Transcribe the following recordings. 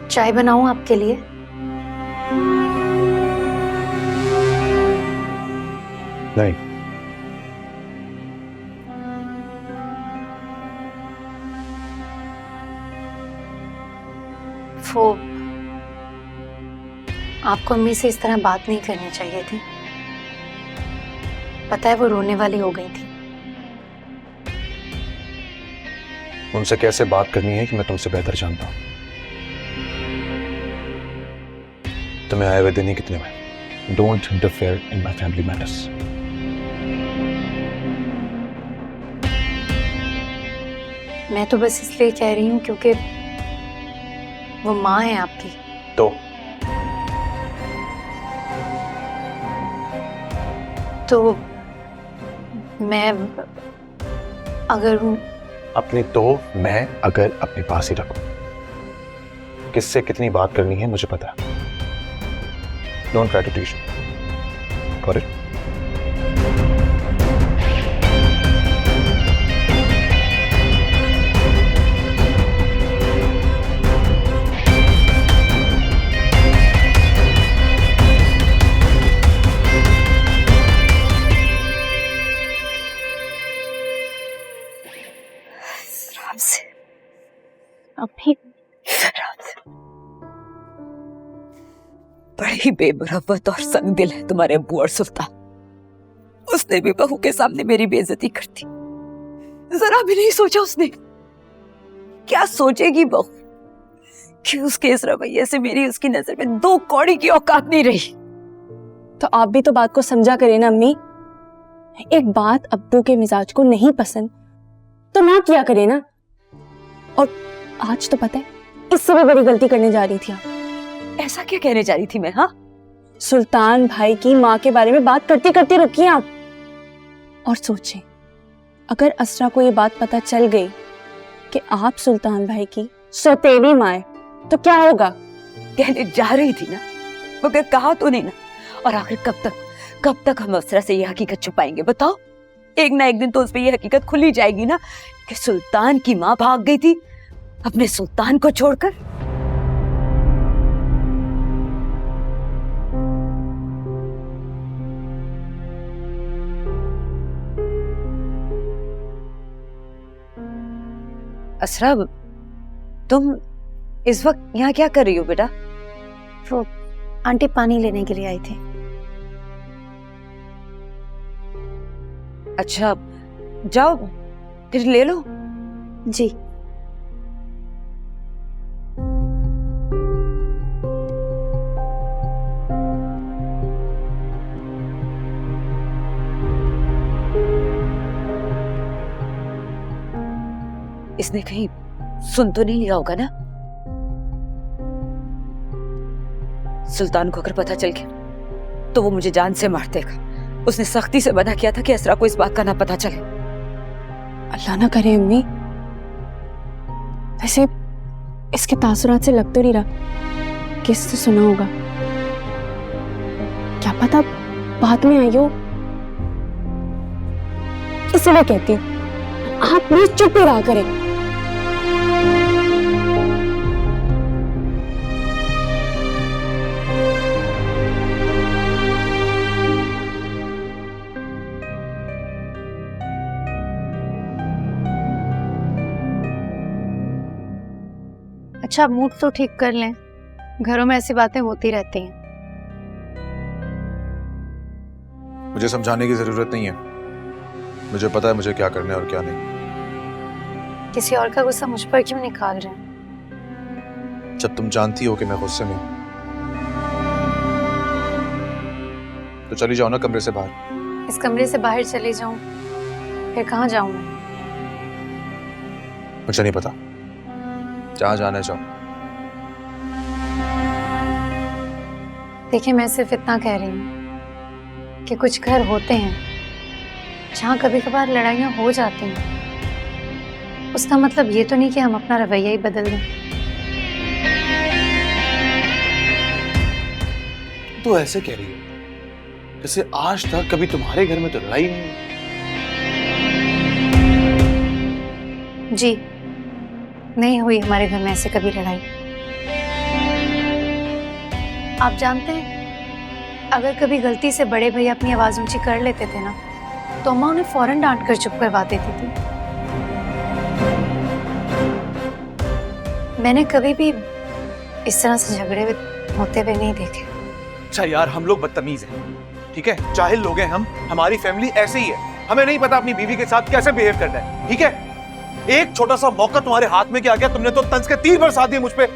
चाय बनाऊं आपके लिए? नहीं। वो आपको अम्मी से इस तरह बात नहीं करनी चाहिए थी। पता है वो रोने वाली हो गई थी। उनसे कैसे बात करनी है कि मैं तुमसे बेहतर जानता हूं। तुम्हें आए हुए दिन ही कितने हुए? Don't interfere in my family matters. मैं तो बस इसलिए कह रही हूँ क्योंकि वो माँ है आपकी। तो मैं अगर अपनी तो मैं अगर अपने पास ही रखूं। किससे कितनी बात करनी है मुझे पता है। Don't try to teach me. Got it? अभी बड़ी बेमुरव्वत और संग दिल है तुम्हारे अब्बू और सुल्तान। उसने भी बहू के सामने मेरी बेइज्जती कर दी। जरा भी नहीं सोचा उसने क्या सोचेगी बहू कि उसके इस रवैये से मेरी उसकी नजर में दो कौड़ी की औकात नहीं रही। तो आप भी तो बात को समझा करें ना अम्मी। एक बात अब्बू के मिजाज को नहीं पसंद तो ना किया करे ना। और आज तो पता है इससे भी बड़ी गलती करने जा रही थी आप। ऐसा क्या कहने जा रही थी मैं? हाँ, सुल्तान भाई की माँ के बारे में बात करते करते रुकी आप। और सोचें अगर असरा को ये बात पता चल गई कि आप सुल्तान भाई की सौतेली माँ है तो क्या होगा? कहने जा रही थी ना, मगर कहा तो नहीं ना। और आखिर कब तक हम असरा से ये हकीकत छुपाएंगे बताओ? एक ना एक दिन तो उस पे ये हकीकत खुली जाएगी ना कि सुल्तान की माँ भाग गई थी अपने सुल्तान को छोड़कर। असरा, तुम इस वक्त यहाँ क्या कर रही हो बेटा? वो आंटी पानी लेने के लिए आई थी। अच्छा जाओ फिर ले लो। जी। इसने कहीं सुन तो नहीं लिया होगा ना? सुल्तान को अगर पता चल गया तो वो मुझे जान से मार देगा। उसने सख्ती से मना किया था कि असरा को इस बात का ना पता चले। अल्लाह ना करे अम्मी। वैसे इसके तासुरात से लग तो नहीं रहा कि इससे सुना होगा। क्या पता बाद में आई हो। इसलिए कहती हूँ आप प्लीज चुप ही रहा करें। अच्छा मूड तो ठीक कर लें, घरों में ऐसी बातें होती रहती हैं। मुझे समझाने की जरूरत नहीं है। मुझे पता है मुझे क्या करना है और क्या नहीं। किसी और का गुस्सा मुझ पर क्यों निकाल रहे हैं? जब तुम जानती हो कि मैं गुस्से में हूं तो चली जाओ ना कमरे से बाहर। इस कमरे से बाहर चली जाऊं फिर कहाँ जाऊं मैं? मुझे नहीं पता, जहां जाना जाओ। देखिए मैं सिर्फ इतना कह रही हूँ कि कुछ घर होते हैं जहाँ कभी कभार लड़ाइयाँ हो जाती हैं। उसका मतलब ये तो नहीं कि हम अपना रवैया ही बदल दें। तो ऐसे कह रही हो जैसे आज तक कभी तुम्हारे घर में तो लड़ाई नहीं हुई। जी नहीं हुई हमारे घर में ऐसे कभी लड़ाई। आप जानते हैं, अगर कभी गलती से बड़े भैया अपनी आवाज ऊंची कर लेते थे ना, तो अम्मा उन्हें फौरन डांट कर चुप करवा देती थी। मैंने कभी भी इस तरह से झगड़े होते हुए नहीं देखे। अच्छा यार, हम लोग बदतमीज हैं, ठीक है, जाहिल लोग हैं हम, हमारी फैमिली ऐसे ही है, हमें नहीं पता अपनी बीवी के साथ कैसे बिहेव करना है, ठीक है। एक छोटा सा मौका तुम्हारे हाथ में क्या गया, तुमने तो तंज के 3 बरसा दिए मुझ पे।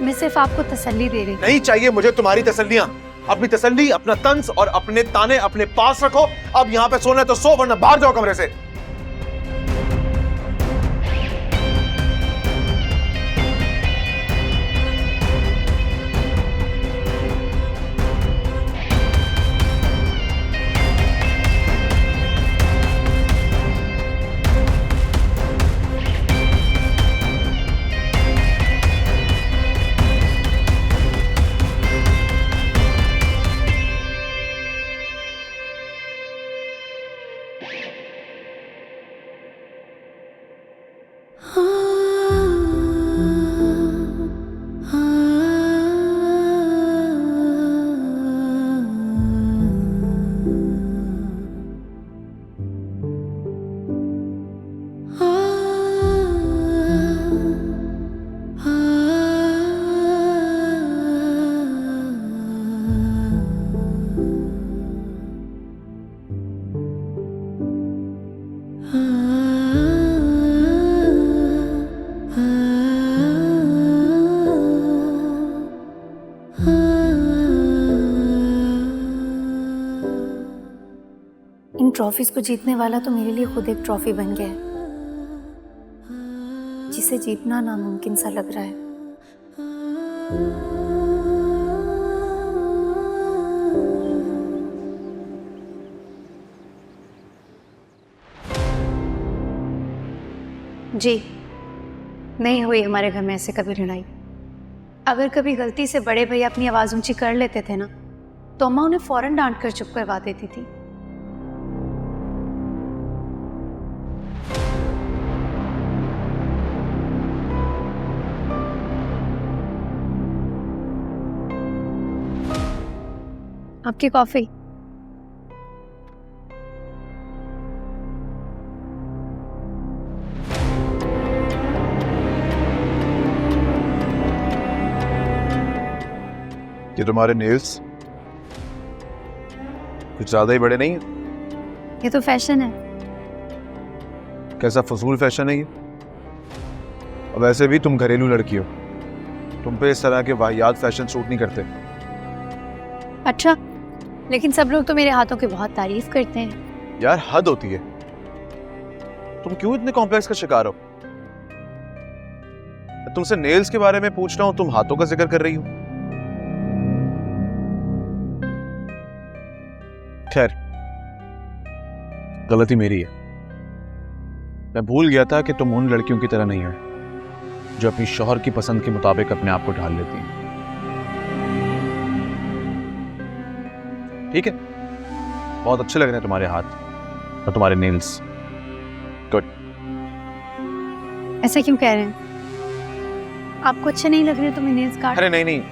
मैं सिर्फ आपको तसल्ली दे रही। नहीं चाहिए मुझे तुम्हारी तसल्लियां, अपनी तसल्ली, अपना तंज और अपने ताने अपने पास रखो। अब यहां पे सोना है तो सो, वरना बाहर जाओ कमरे से। इन ट्रॉफीज को जीतने वाला तो मेरे लिए खुद एक ट्रॉफी बन गया है, जिसे जीतना नामुमकिन सा लग रहा है। जी, नहीं हुई हमारे घर में ऐसे कभी लड़ाई। अगर कभी गलती से बड़े भैया अपनी आवाज ऊंची कर लेते थे ना, तो अम्मा उन्हें फौरन डांट कर चुप करवा देती थी। आपकी कॉफी। ये तुम्हारे नेल्स कुछ ज्यादा ही बड़े नहीं है? ये तो फैशन है। कैसा फजूल फैशन है ये? और वैसे भी तुम घरेलू लड़की हो, तुम पे इस तरह के वाहियात फैशन सूट नहीं करते। अच्छा, लेकिन सब लोग तो मेरे हाथों की बहुत तारीफ करते हैं। यार हद होती है, तुम क्यों इतने कॉम्प्लेक्स का शिकार हो? तुमसे नेल्स के बारे में पूछ रहा हूं, तुम हाथों का जिक्र कर रही हो। खैर, गलती मेरी है। मैं भूल गया था कि तुम उन लड़कियों की तरह नहीं हो जो अपनी शौहर की पसंद के मुताबिक अपने आप को ढाल लेती हैं। ठीक है, बहुत अच्छे लग रहे हैं तुम्हारे हाथ और तुम्हारे नेल्स। गुड। ऐसा क्यों कह रहे हैं? आपको अच्छे नहीं लग रहे तो मैं नेल्स काट। अरे नहीं नहीं,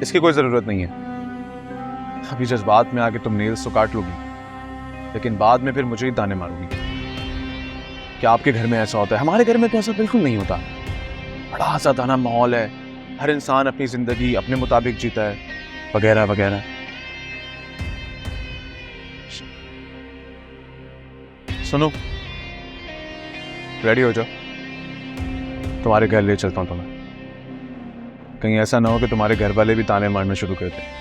इसकी कोई जरूरत नहीं है। अभी जज्बात में आके तुम नेल्स तो काट लोगी, लेकिन बाद में फिर मुझे ही ताने मारोगी कि आपके घर में ऐसा होता है। हमारे घर में तो ऐसा बिल्कुल नहीं होता। बड़ा आजादाना माहौल है, हर इंसान अपनी जिंदगी अपने मुताबिक जीता है, वगैरह वगैरह। सुनो, रेडी हो जाओ, तुम्हारे घर ले चलता हूं तुम्हें। कहीं ऐसा ना हो कि तुम्हारे घर वाले भी ताने मारना शुरू कर दें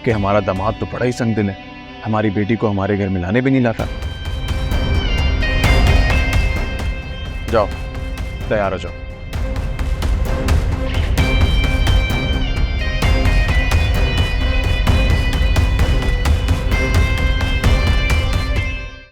कि हमारा दामाद तो बड़ा ही संगदिल है, हमारी बेटी को हमारे घर में लाने भी नहीं लाता। जाओ, तैयार हो जाओ।